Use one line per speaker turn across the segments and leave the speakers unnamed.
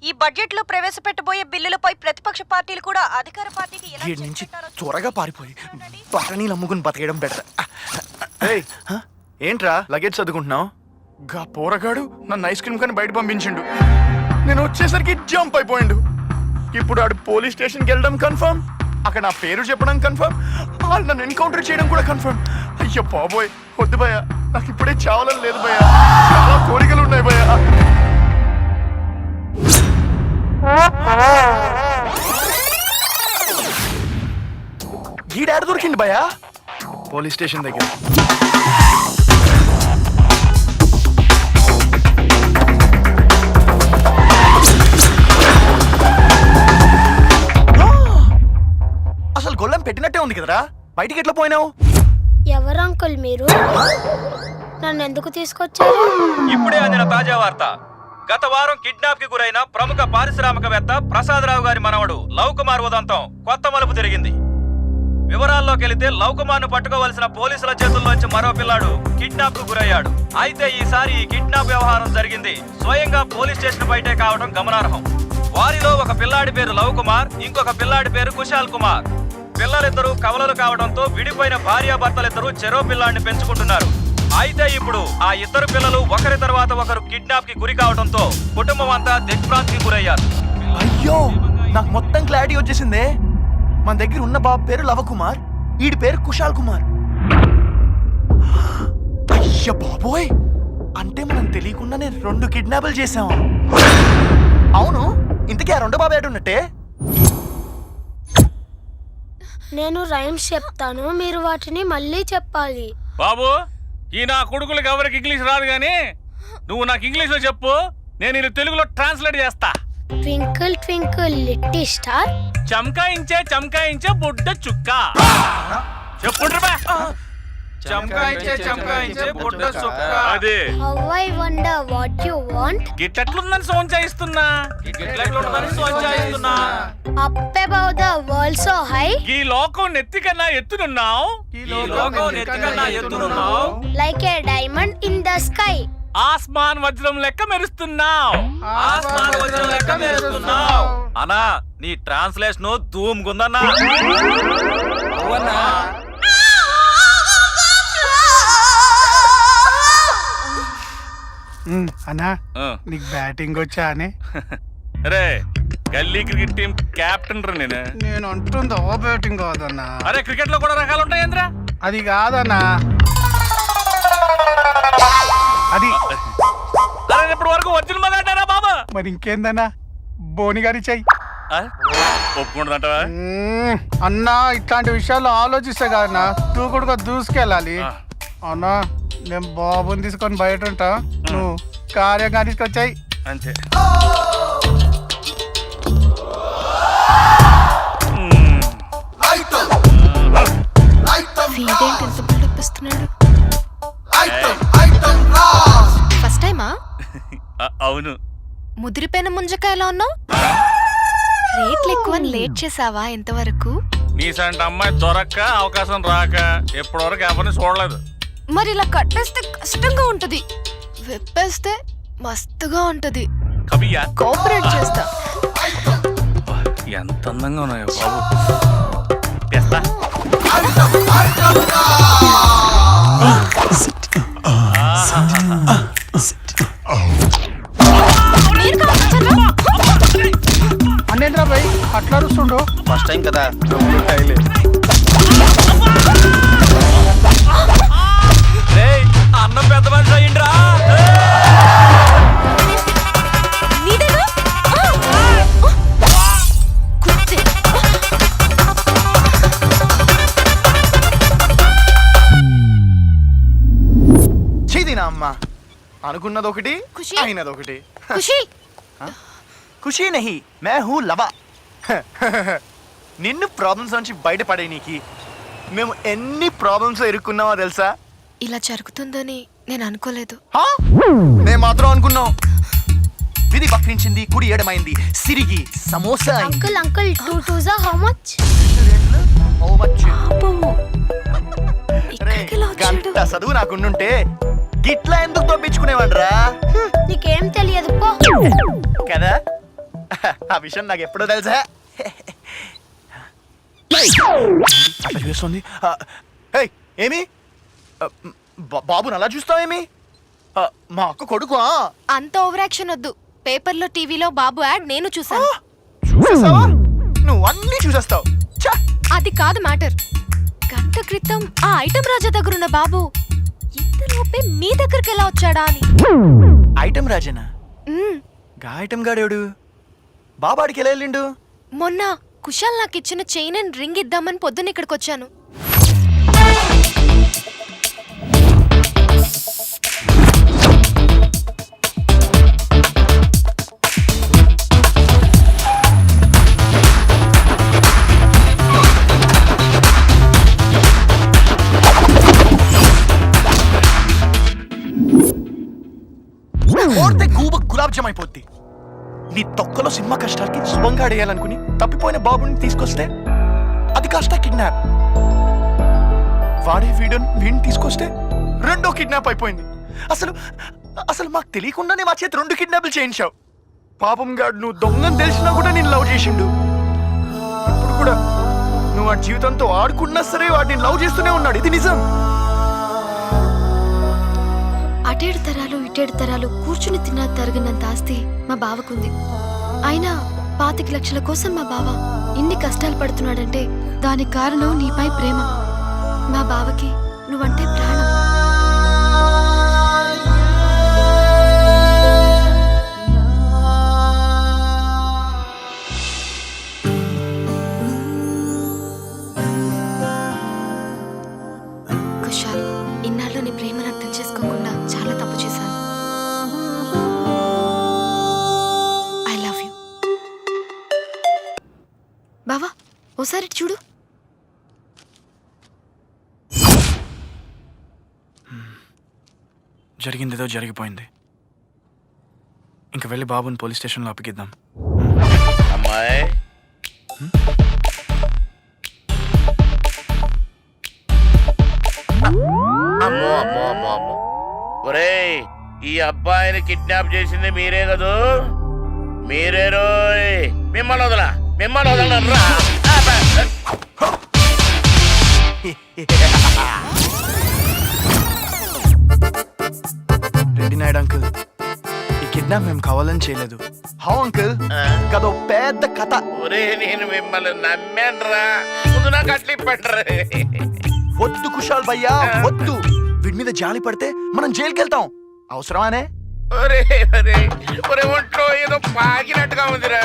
ఈ బడ్జెట్ లో ప్రవేశపెట్టబోయే బిల్లులపై ప్రతిపక్ష పార్టీలు కూడా అధికార పార్టీకి ఎలా
వీడి నుంచి త్వరగా పారిపోయి బఠనీలు అమ్ముకుని బతకడం బెటర్. ఏంట్రా లగేజ్ చదువుకుంటున్నావు? గా పోరగాడు నన్ను ఐస్ క్రీమ్ కానీ బయట పంపించిండు. నేను వచ్చేసరికి జంప్ అయిపోయిండు. ఇప్పుడు ఆడు పోలీస్ స్టేషన్కి వెళ్ళడం కన్ఫర్మ్, అక్కడ నా పేరు చెప్పడం కన్ఫర్మ్, వాళ్ళు నన్ను ఎన్కౌంటర్ చేయడం కూడా కన్ఫర్మ్. అయ్యో బాబోయ్, వద్దు భయ్య, నాకు ఇప్పుడే చావాలని లేదు భయ్య, చాలా కోరికలు ఉన్నాయి భయ్య. గీడాడు దొరికింది భయ్య పోలీస్ స్టేషన్ దగ్గర. అసలు గొల్లం పెట్టినట్టే ఉంది కదరా, బయటికి ఎట్లా పోయినావు?
ఎవరు అంకుల్ మీరు? నన్ను ఎందుకు తీసుకొచ్చారు?
ఇప్పుడే అందిన తాజా వార్త. గత వారం కిడ్నాప్ కి గురైన ప్రముఖ పారిశ్రామికవేత్త ప్రసాదరావు గారి మనవడు లవ్ కుమార్ ఉదంతం కొత్త మలుపు తిరిగింది. వివరాల్లోకి వెళితే లవ్ కుమార్ ను పట్టుకోవలసిన పోలీసుల చేతుల్లోంచి మరో పిల్లాడు కిడ్నాప్ కు గురయ్యాడు. అయితే ఈసారి ఈ కిడ్నాప్ వ్యవహారం జరిగింది స్వయంగా పోలీస్ స్టేషన్ బయటే కావడం గమనార్హం. వారిలో ఒక పిల్లాడి పేరు లవ్ కుమార్, ఇంకొక పిల్లాడి పేరు కుశాల్ కుమార్. పిల్లలిద్దరూ కవలలు కావడంతో విడిపోయిన భార్యాభర్తలిద్దరూ చెరో పిల్లాడిని పెంచుకుంటున్నారు. అయితే ఇప్పుడు ఆ ఇద్దరు పిల్లలు ఒకరి తర్వాత ఒకరు కిడ్నాప్ కి గురి కావడంతో కుటుంబం అంతా దిగ్భ్రాంతికి గురయ్యారు.
అయ్యో, నాకు మొత్తం క్లారిటీ వచ్చేసిందే. మన దగ్గర ఉన్న బాబు పేరు లవకుమార్, వీడి పేరు కుశాల్ కుమార్. అయ్య బాబోయ్, అంటే మనం తెలియకుండానే 2 కిడ్నాపులు చేసాము. అవును, ఇంతకీ ఆ 2 బాబు ఏడున్నట్టే?
నేను రైమ్స్ చెప్తాను, మీరు వాటిని మళ్ళీ చెప్పాలి.
బాబు, ఈ నా కొడుకులకు ఎవరికి ఇంగ్లీష్ రాదు గానీ నువ్వు నాకు ఇంగ్లీష్ లో చెప్పు, నేను ఇది తెలుగులో ట్రాన్స్లేట్ చేస్తా.
ట్వింకిల్ ట్వింకిల్ లిటిల్ స్టార్,
చమకాయించే చమకాయించే బుడ్డ చుక్క. చెప్పుండ్రు. చమకాయించే చమకాయించే బుడ్డ చుక్క. అదే
how I wonder what you want.
గిట్లెట్లుందని సోన్ చేయిస్తున్నా.
Up above the world so high,
ఈ లోకం నెత్తి కన్నా ఎత్తునున్నావు.
Like a diamond in the sky.
ఆస్మాన్ వజ్రం లెక్క మెరుస్తున్నావు. అన్నా, నీ ట్రాన్స్లేషన్ ధూమ్ గుందన్నా.
అన్నా, నీకు బ్యాటింగ్ వచ్చా అని?
రే, గల్లీ క్రికెట్ టీం కెప్టెన్ రా నేను.
నేను అంటుందో బ్యాటింగ్ కాదన్నా.
అరే, క్రికెట్ లో కూడా రకాలు ఉంటాయేంద్రా?
అది కాదన్నా, అది
అరే, ఇప్పటి వరకు ఒరిజినల్ మగా అంటారా బాబా?
మరి ఇంకేందన్నా, బోని గారి చెయ్యి.
ఒప్పుకుంటుందంటావా?
అన్నా, ఇట్లాంటి విషయాల్లో ఆలోచిస్తే కాదన్నా దూకుడుగా దూసుకెళ్ళాలి. అన్నా, నేను బాబుని తీసుకొని బయట ఉంటా, నువ్వు కార్యంగా తీసుకొచ్చాయి
అంతే.
ఫస్ట్ టైమా?
అవును.
ముదిరిపోయిన ముంజకాయ ఎలా ఉన్నావు? రేట్లు ఎక్కువని లేట్ చేసావా ఇంతవరకు?
నీసంటి అమ్మాయి దొరక్క అవకాశం రాక ఎప్పటి వరకు ఎవరిని చూడలేదు.
మరి ఇలా కట్టేస్తే కష్టంగా ఉంటది, విప్పేస్తే మస్తుగా ఉంటది.
కవియా,
కోఆపరేట్ చేస్తా.
ఎంత అందంగా ఉన్నాయో బాబు. తెస్తా.
అన్నేంద్రా భయ్ అట్లా అరుస్తుండు?
ఫస్ట్ టైం కదా.
అన్నం పెద్ద మనిషి అయ్యిండ్రా.
చీదినా అమ్మా, అనుకున్నదొకటి అయినదొకటి.
ఖుషి,
ఖుషీ నహి, మే హూ లవా. నిన్ను ప్రాబ్లమ్స్ నుంచి బయటపడే నీకి మేము ఎన్ని ప్రాబ్లమ్స్ ఇరుక్కున్నావో తెలుసా?
ఇలా జరుగుతుందని నేను అనుకోలేదు.
నేను మాత్రం అనుకున్నాం. విధి వక్రించింది, కుడి ఎడమైంది, సిరిగి samosa.
Uncle uncle 2 2s how much?
How much?
గంట
చదువు నాకుండుంటే గిట్లా ఎందుకు తోపించుకునేవాడ్రా?
నీకేం తెలియదు పో.
కదా, ఆ విషయం నాకు ఎప్పుడో తెలుసా. అట్లా చూస్తుంది. ఏమి బాబుని అలా చూస్తావేమి? మా అక్క కొడుకు.
అంత ఓవర్ యాక్షన్ వద్దు. పేపర్లో టీవీలో బాబు యాడ్ నేను చూసాను.
చూసేస్తావా? నువ్వు అన్నీ చూసేస్తావు.
అది కాదు మ్యాటర్. గంట క్రితం ఆ ఐటమ్ రాజా దగ్గరున్న బాబు ఇంతలోపే మీ దగ్గరికి ఎలా వచ్చాడా అని.
ఐటమ్ రాజనా? గా ఐటమ్ గాడేవుడు? బాబాడికి ఎలా వెళ్ళిండు?
మొన్న కుశాల్ నాకు ఇచ్చిన చైన్ అండ్ రింగ్ ఇద్దామని పొద్దున్న ఇక్కడికి వచ్చాను.
కోడితే గూబ గులాబ్ జామ్ అయిపోద్ది. నీ తొక్కలో సినిమా కష్టాలకి శుభంగా అడేయాలనుకుని తప్పిపోయిన బాబుని తీసుకొస్తే అది కాస్త కిడ్నాప్. వాడే వీడిని తీసుకొస్తే రెండో కిడ్నాప్ అయిపోయింది. అసలు అసలు మాకు తెలియకుండానే మా చేతి 2 కిడ్నాప్లు చేయించావు. పాపం గాడు నువ్వు దొంగని తెలిసినా కూడా నేను లవ్ చేసిండు. ఇప్పుడు కూడా నువ్వు వాడి జీవితంతో ఆడుకున్నా సరే వాడిని లవ్ చేస్తూనే ఉన్నాడు. ఇది నిజం.
అటేడు తరాలు ఇటేడు తరాలు కూర్చుని తిన్నా తరగనంత ఆస్తి మా బావకుంది. అయినా 25 లక్షల కోసం మా బావ ఇన్ని కష్టాలు పడుతున్నాడంటే దానికి కారణం నీపై ప్రేమ. మా బావకి నువ్వంటే ప్రాణం. కుశాల్, ఇన్నాళ్ళు నీ ప్రేమను అర్థం చేసుకోకుండా చాలా తప్పు చేశాను. I love you. బావా, ఓసారి చూడు.
జరిగిందేదో జరిగిపోయింది. ఇంక వెళ్ళి బాబుని పోలీస్ స్టేషన్లో అప్పగిద్దాం.
అమ్మాయి అమ్మో అమ్మో అమ్మో అమ్మో, ఒరేయ్ ఈ అబ్బాయిని కిడ్నాప్ చేసింది మీరే కదూ? మీరే రోయ్. మిమ్మల్ని వదలరా.
రెడ్డి నాయుడు అంకుల్, ఈ కిడ్నాప్ మేము కావాలని చేయలేదు. How uncle? కదో పెద్ద కథ.
ఒరే నేను మిమ్మల్ని నమ్మానురా. ముందు నాకు అట్లా ఇప్పండి.
వద్దు కుశాల్ భయ్యా, వద్దు. వీడి మీద జాలి పడితే మనం జైలుకి వెళ్తాం. అవసరమానే?
ఒరే ఒరే ఒరే, ఒంట్లో ఏదో పాకినట్టుగా ఉందిరా.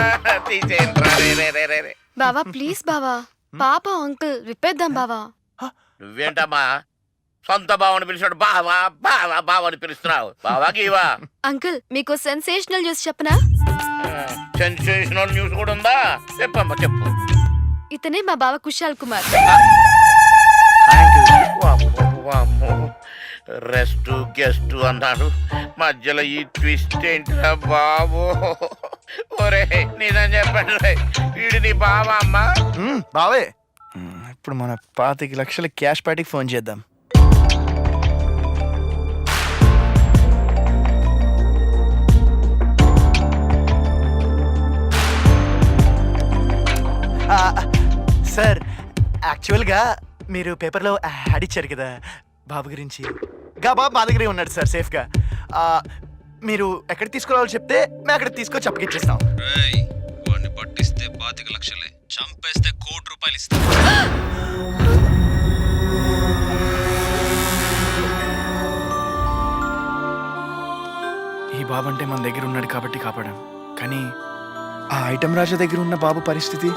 తీసేయండి.
బావా ప్లీజ్ బావా, పాప అంకుల్ విప్పేద్దాం బావా.
నువ్వేంటమ్మా సొంత బావని పిలిచాడు బావా బావా బావని పిలుస్తున్నావు? బావా గీవా?
అంకుల్ మీకు సెన్సేషనల్ న్యూస్ చెప్పనా?
సెన్సేషనల్ న్యూస్ కూడా ఉందా? చెప్పమ్మా చెప్పు.
ఇతనే మా బావ కుశాల్ కుమార్.
రెస్ట్ గెస్ట్ అన్నాడు, మధ్యలో ఈ ట్విస్ట్ ఏంటిరా బాబు? ఒరే నిజం చెప్పండి, వీడు నీ బావా అమ్మా?
బావే. ఇప్పుడు మన 25 లక్షల క్యాష్ పార్టీకి ఫోన్ చేద్దాం. సార్, యాక్చువల్గా మీరు పేపర్లో యాడ్ ఇచ్చారు కదా బాబు గురించి. బాబు మా దగ్గరే ఉన్నాడు సార్ సేఫ్గా. మీరు ఎక్కడికి తీసుకురావాలో చెప్తే మేము అక్కడికి తీసుకొచ్చి అప్పగిచ్చేస్తాం.
వాడిని పట్టిస్తే 25 లక్షలే, చంపేస్తే 1 కోటి రూపాయలు ఇస్తాం. ఈ బాబు అంటే మన దగ్గర ఉన్నాడు కాబట్టి కాపాడాం. కానీ ఆ ఐటమ్ రాజా దగ్గర ఉన్న బాబు పరిస్థితి